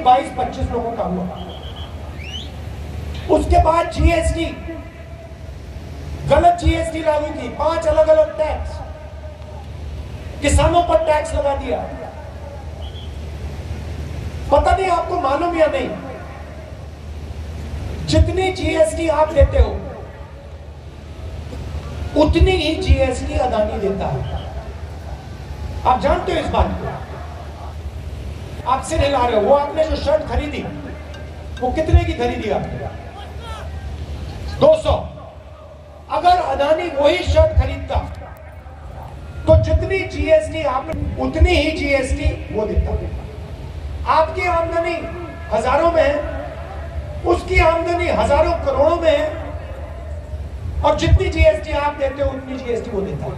22-25 लोगों का हुआ। उसके बाद जीएसटी, गलत जीएसटी लागू की, 5 अलग अलग टैक्स, किसानों पर टैक्स लगा दिया। पता नहीं आपको मालूम या नहीं, जितनी जीएसटी आप देते हो उतनी ही जीएसटी अदानी देता है। आप जानते हो इस बात को? आप सिर हिला रहे हो। वो आपने जो शर्ट खरीदी वो कितने की खरीदी आपने? 200। अगर अदानी वही शर्ट खरीदता तो जितनी जीएसटी आपने उतनी ही जीएसटी वो देता। आपकी आमदनी हजारों में है, उसकी आमदनी हजारों करोड़ों में है, और जितनी जीएसटी आप देते हो उतनी जीएसटी वो देता है।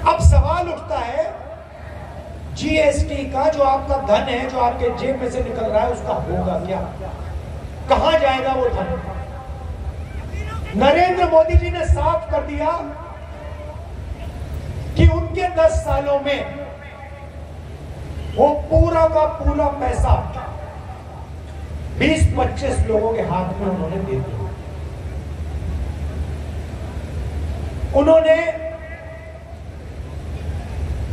अब सवाल उठता है, जीएसटी का जो आपका धन है, जो आपके जेब में से निकल रहा है, उसका होगा क्या? कहां जाएगा वो धन? नरेंद्र मोदी जी ने साफ कर दिया कि उनके 10 सालों में वो पूरा का पूरा पैसा 20-25 लोगों के हाथ में उन्होंने दे दिया। उन्होंने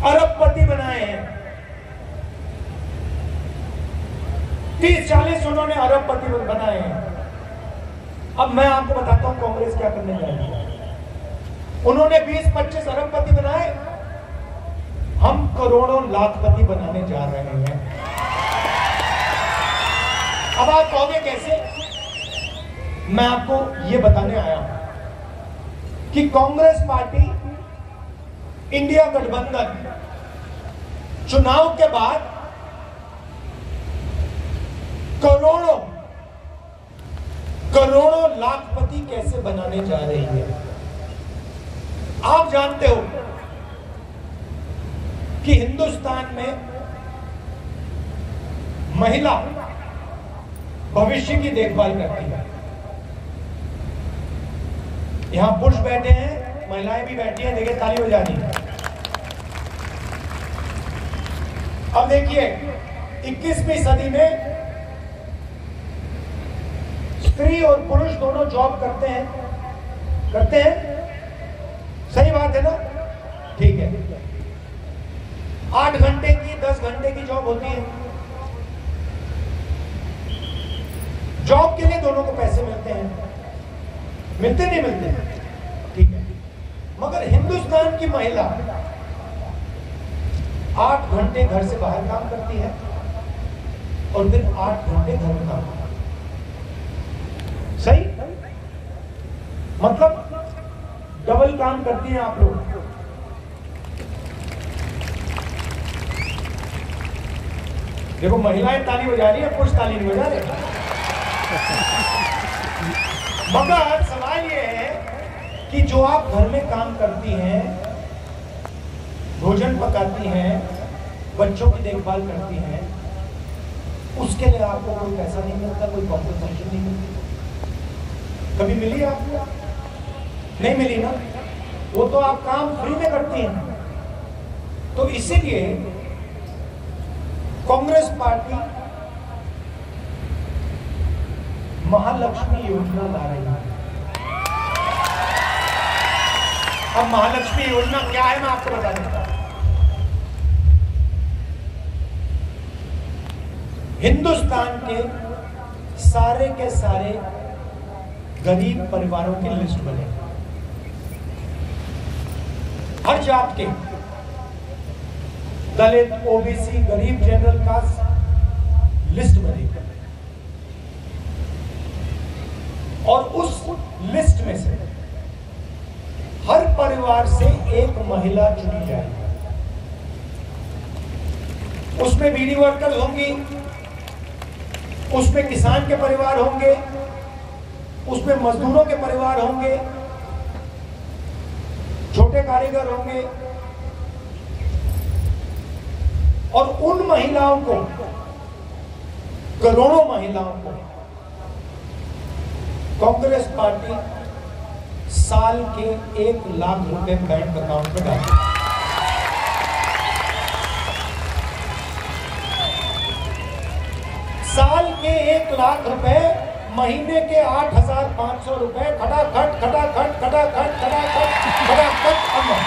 अरबपति बनाए हैं, 30-40 उन्होंने अरबपति बनाए हैं। अब मैं आपको बताता हूं कांग्रेस क्या करने जा रही है। उन्होंने 20-25 अरबपति बनाए, हम करोड़ों लाखपति बनाने जा रहे हैं। अब आप कहोगे कैसे? मैं आपको यह बताने आया हूं कि कांग्रेस पार्टी, इंडिया गठबंधन चुनाव के बाद करोड़ों करोड़ों लाखपति कैसे बनाने जा रही है। आप जानते हो कि हिंदुस्तान में महिला भविष्य की देखभाल करती है। यहां पुरुष बैठे हैं, महिलाएं भी बैठी हैं, देखिए ताली हो जानी। अब देखिए 21वीं सदी में स्त्री और पुरुष दोनों जॉब करते हैं, सही बात है ना? ठीक है, 8 घंटे की 10 घंटे की जॉब होती है। जॉब के लिए दोनों को पैसे मिलते हैं, मिलते नहीं मिलते? ठीक है, मगर हिंदुस्तान की महिला 8 घंटे घर से बाहर काम करती है और फिर 8 घंटे घर में काम करती है। सही? मतलब डबल काम करती हैं आप लोग। देखो महिलाएं ताली बजा रही है, पुरुष ताली नहीं बजा रहे। मगर सवाल यह है कि जो आप घर में काम करती हैं, भोजन पकाती हैं, बच्चों की देखभाल करती हैं, उसके लिए आपको कोई पैसा नहीं मिलता, कोई कॉम्पनसेशन नहीं मिलती। कभी मिली आपको? नहीं मिली ना? वो तो आप काम फ्री में करती हैं। तो इसीलिए कांग्रेस पार्टी महालक्ष्मी योजना ला रही है। अब महालक्ष्मी योजना क्या है मैं आपको बता देता हूं। हिंदुस्तान के सारे गरीब परिवारों की लिस्ट बने, हर जात के, दलित, ओबीसी, गरीब, जनरल कास्ट लिस्ट बनेगी और उस लिस्ट में से हर परिवार से एक महिला चुनी जाएगी। उसमें बीडी वर्कर्स होंगी, उसमें किसान के परिवार होंगे, उसमें मजदूरों के परिवार होंगे, छोटे कारीगर होंगे, और उन महिलाओं को, करोड़ों महिलाओं को कांग्रेस पार्टी साल के 1 लाख रुपए बैंक अकाउंट में डालेगी। साल के 1 लाख रुपए, महीने के 8,500 रुपए, खटाखट खटाखट खटाखट खटाखट खटाखट अमर।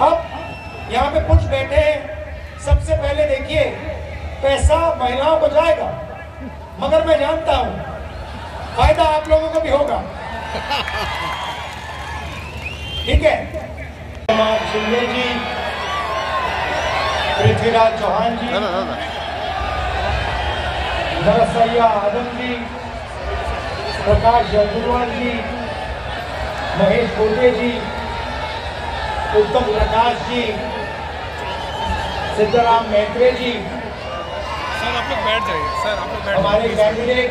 अब यहाँ पे कुछ बैठे हैं, सबसे पहले देखिए पैसा महिलाओं को जाएगा, मगर मैं जानता हूं फायदा आप लोगों को भी होगा, ठीक है। शिंदे जी, पृथ्वीराज चौहान जी, नरसैया आदम जी, प्रकाश जयपुरवाल जी, महेश कोटे जी, उत्तम प्रकाश जी, सिद्धाराम मैत्रे जी, सर आप लोग बैठ जाइए, सर आप लोग बैठ, हमारे कैंडिडेट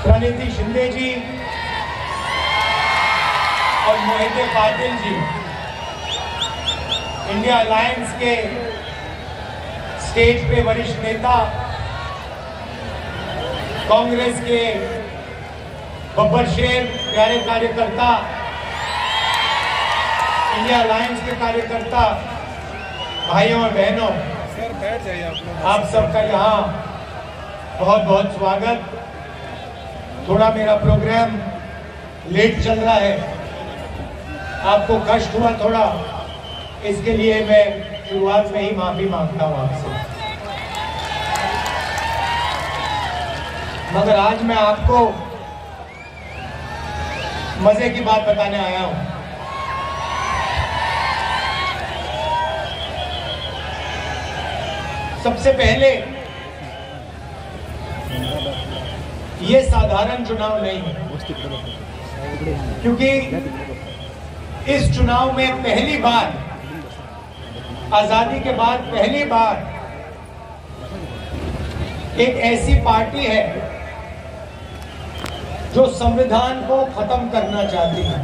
प्रणीति शिंदे जी और मोहिते पाटिल जी, इंडिया अलायंस के स्टेज पे वरिष्ठ नेता, कांग्रेस के बब्बर शेर प्यारे कार्यकर्ता, इंडिया अलायंस के कार्यकर्ता, भाइयों और बहनों, सर बैठ जाइए आप लोग। आप सबका यहाँ बहुत बहुत स्वागत। थोड़ा मेरा प्रोग्राम लेट चल रहा है, आपको कष्ट हुआ थोड़ा, इसके लिए मैं शुरुआत में ही माफी मांगता हूं आपसे। मगर आज मैं आपको मजे की बात बताने आया हूं। सबसे पहले ये साधारण चुनाव नहीं है, क्योंकि इस चुनाव में पहली बार, आजादी के बाद पहली बार एक ऐसी पार्टी है जो संविधान को खत्म करना चाहती है।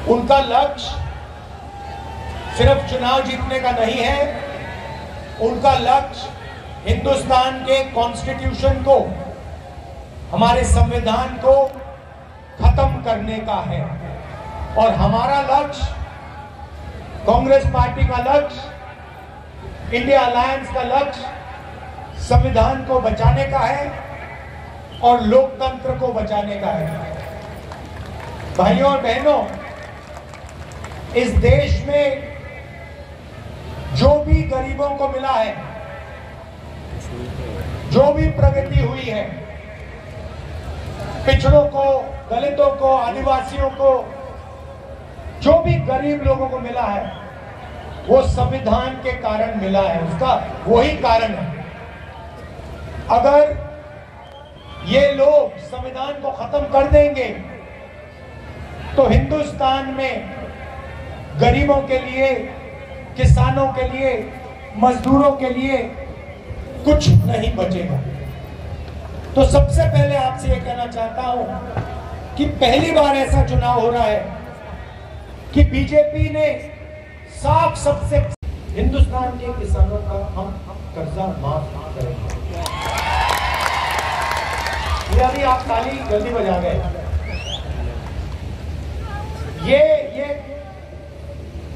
उनका लक्ष्य सिर्फ चुनाव जीतने का नहीं है, उनका लक्ष्य हिंदुस्तान के कॉन्स्टिट्यूशन को, हमारे संविधान को खत्म करने का है। और हमारा लक्ष्य, कांग्रेस पार्टी का लक्ष्य, इंडिया अलायंस का लक्ष्य संविधान को बचाने का है और लोकतंत्र को बचाने का है। भाइयों और बहनों, इस देश में जो भी गरीबों को मिला है, जो भी प्रगति हुई है, पिछड़ों को, दलितों को, आदिवासियों को, जो भी गरीब लोगों को मिला है, वो संविधान के कारण मिला है। उसका वही कारण है। अगर ये लोग संविधान को खत्म कर देंगे तो हिंदुस्तान में गरीबों के लिए, किसानों के लिए, मजदूरों के लिए कुछ नहीं बचेगा। तो सबसे पहले आपसे ये कहना चाहता हूं कि पहली बार ऐसा चुनाव हो रहा है कि बीजेपी ने साफ सबसे हिंदुस्तान के किसानों का हम कर्जा माफ करेंगे। ये अभी आप ताली जल्दी बजा गए। ये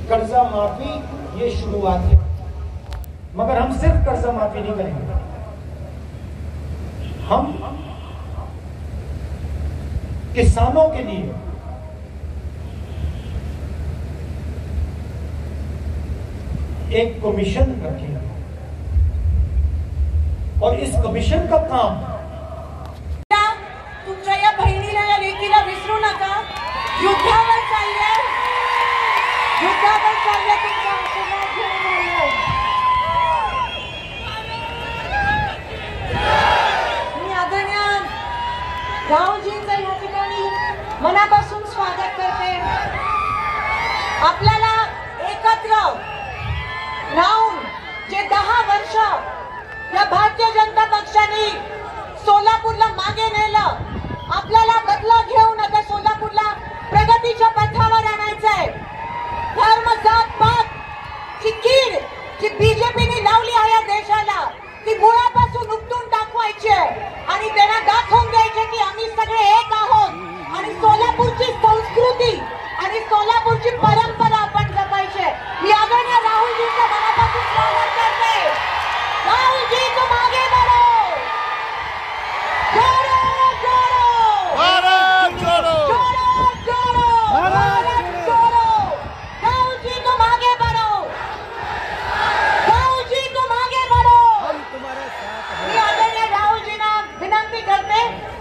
कर्जा माफी ये शुरुआत है, मगर हम सिर्फ कर्जा माफी नहीं करेंगे, हम किसानों के लिए एक कमीशन रखेंगे और इस कमीशन का काम, तुमच्या या बहिणीला या लेकीला विसरू नका। युद्धावर चालले, युद्धावर चालले, तुमचा आशीर्वाद घेऊन राहिले। मी आदरणीय राहुलजींचं या ठिकाणी मनापासून स्वागत करते। आपल्याला एकत्र राहून जे 10 वर्ष या भारतीय जनता पक्षाने सोलापूरला मागे नेलं, आपल्याला बदला घेऊन आता सोलापूरला प्रगतीच्या पथावर आणायचं आहे। धर्म, जात, पात ची कीड जी बीजेपीने लावली आहे या देशाला, ती मुळापासून उपटून टाकवायची आहे आणि त्यांना दाखवून द्यायचे की आम्ही सगळे एक आहोत आणि सोलापूरची संस्कृती आणि सोलापूरची परंपरा आपण जपायची आहे। मी आदरणीय राहुलजी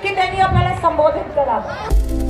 की त्यांनी आपल्याला संबोधित करावं.